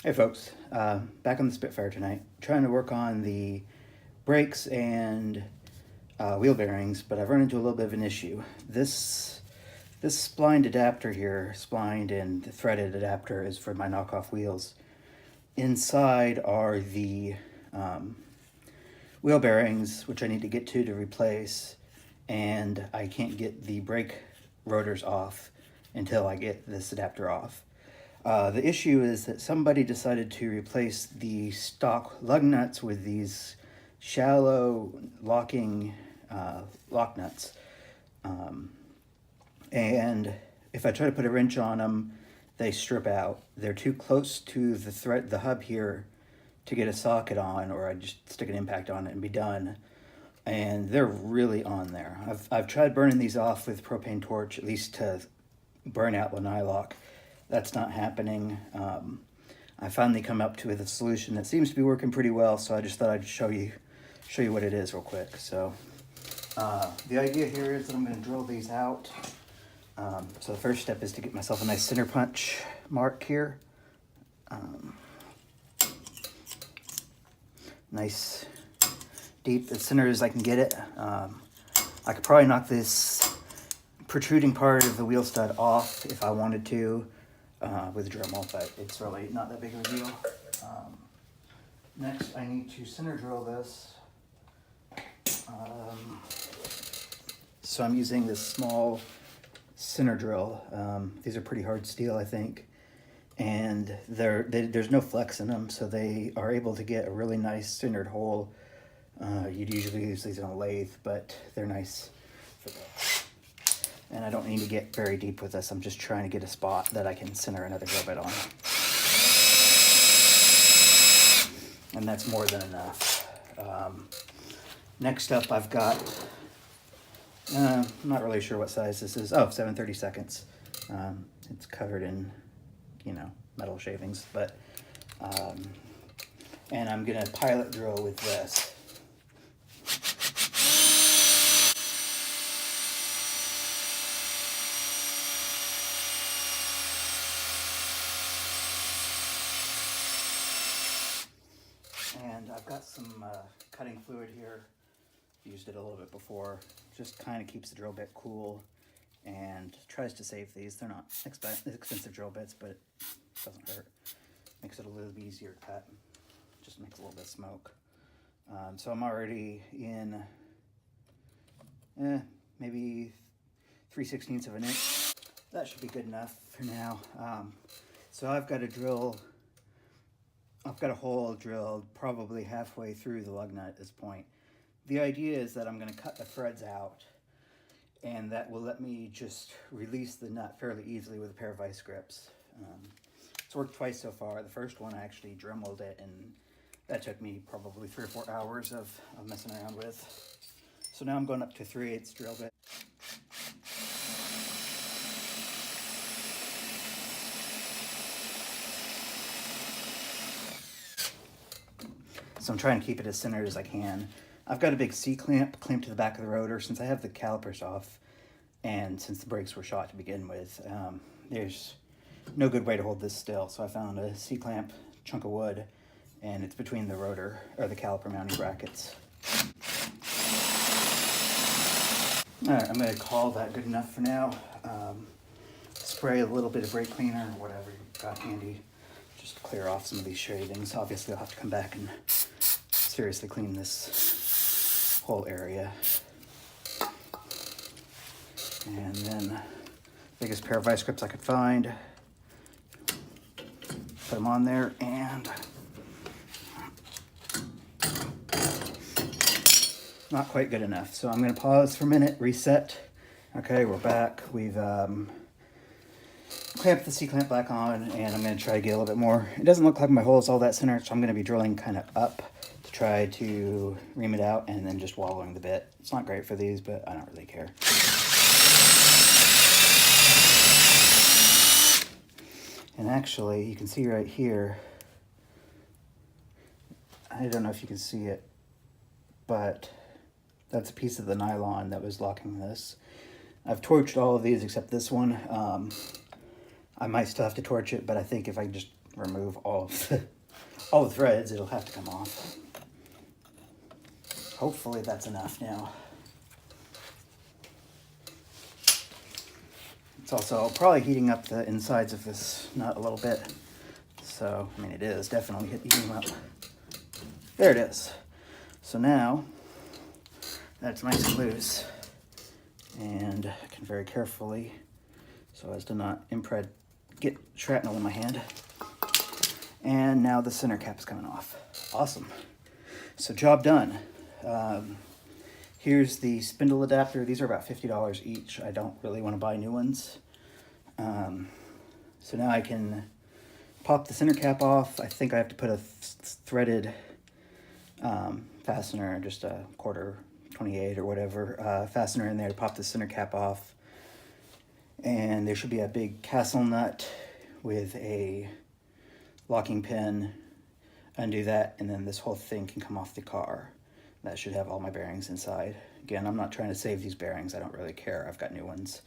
Hey folks, back on the Spitfire tonight, trying to work on the brakes and wheel bearings, but I've run into a little bit of an issue. This splined adapter here, splined and threaded adapter, is for my knockoff wheels. Inside are the wheel bearings, which I need to get to replace, and I can't get the brake rotors off until I get this adapter off. The issue is that somebody decided to replace the stock lug nuts with these shallow locking lock nuts. And if I try to put a wrench on them, they strip out. They're too close to the hub here to get a socket on, or I just stick an impact on it and be done. And they're really on there. I've tried burning these off with propane torch, at least to burn out the nylock. That's not happening. I finally come up to a solution that seems to be working pretty well, so I just thought I'd show you what it is real quick. So the idea here is that I'm going to drill these out. So the first step is to get myself a nice center punch mark here. Nice deep, as center as I can get it. I could probably knock this protruding part of the wheel stud off if I wanted to with a Dremel, but it's really not that big of a deal. Next, I need to center drill this. So I'm using this small center drill. These are pretty hard steel, I think, and there's no flex in them, so they are able to get a really nice centered hole. You'd usually use these on a lathe, but they're nice for that. And I don't need to get very deep with this. I'm just trying to get a spot that I can center another drill bit on. And that's more than enough. Next up, I've got, I'm not really sure what size this is. Oh, 7/32. It's covered in, metal shavings, but, and I'm gonna pilot drill with this. And I've got some cutting fluid here. Used it a little bit before. Just kind of keeps the drill bit cool and tries to save these. They're not expensive drill bits, but it doesn't hurt. Makes it a little bit easier to cut. Just makes a little bit of smoke. So I'm already in maybe 3/16 of an inch. That should be good enough for now. So I've got a hole drilled probably halfway through the lug nut at this point. The idea is that I'm going to cut the threads out, and that will let me just release the nut fairly easily with a pair of vice grips. It's worked twice so far. The first one I actually dremeled it, and that took me probably 3 or 4 hours of messing around with. So now I'm going up to 3/8 drill bit. So I'm trying to keep it as centered as I can. I've got a big C-clamp clamped to the back of the rotor since I have the calipers off, and since the brakes were shot to begin with. There's no good way to hold this still, so I found a C-clamp chunk of wood, and it's between the rotor, or the caliper mounting brackets. Alright, I'm going to call that good enough for now. Spray a little bit of brake cleaner, or whatever you've got handy, just to clear off some of these shavings. Obviously I'll have to come back and seriously clean this whole area. And then biggest pair of vice grips I could find. Put them on there, and not quite good enough. So I'm going to pause for a minute, reset. Okay, we're back. We've clamped the C-clamp back on, and I'm going to try to get a little bit more. It doesn't look like my hole is all that centered, so I'm going to be drilling kind of up to try to ream it out, and then just wallowing the bit. It's not great for these, but I don't really care. And actually, you can see right here, I don't know if you can see it, but that's a piece of the nylon that was locking this. I've torched all of these except this one. I might still have to torch it, but I think if I just remove all the threads, it'll have to come off. Hopefully that's enough now. It's also probably heating up the insides of this nut a little bit. So, I mean, it is definitely heating them up. There it is. So now, that's nice and loose. And I can very carefully, so as to not get shrapnel in my hand. And now the center cap's coming off. Awesome. So job done. Here's the spindle adapter. These are about $50 each. I don't really want to buy new ones. So now I can pop the center cap off. I think I have to put a threaded fastener, just a quarter 28 or whatever, fastener in there to pop the center cap off. And there should be a big castle nut with a locking pin. Undo that, and then this whole thing can come off the car. That should have all my bearings inside. Again, I'm not trying to save these bearings. I don't really care. I've got new ones.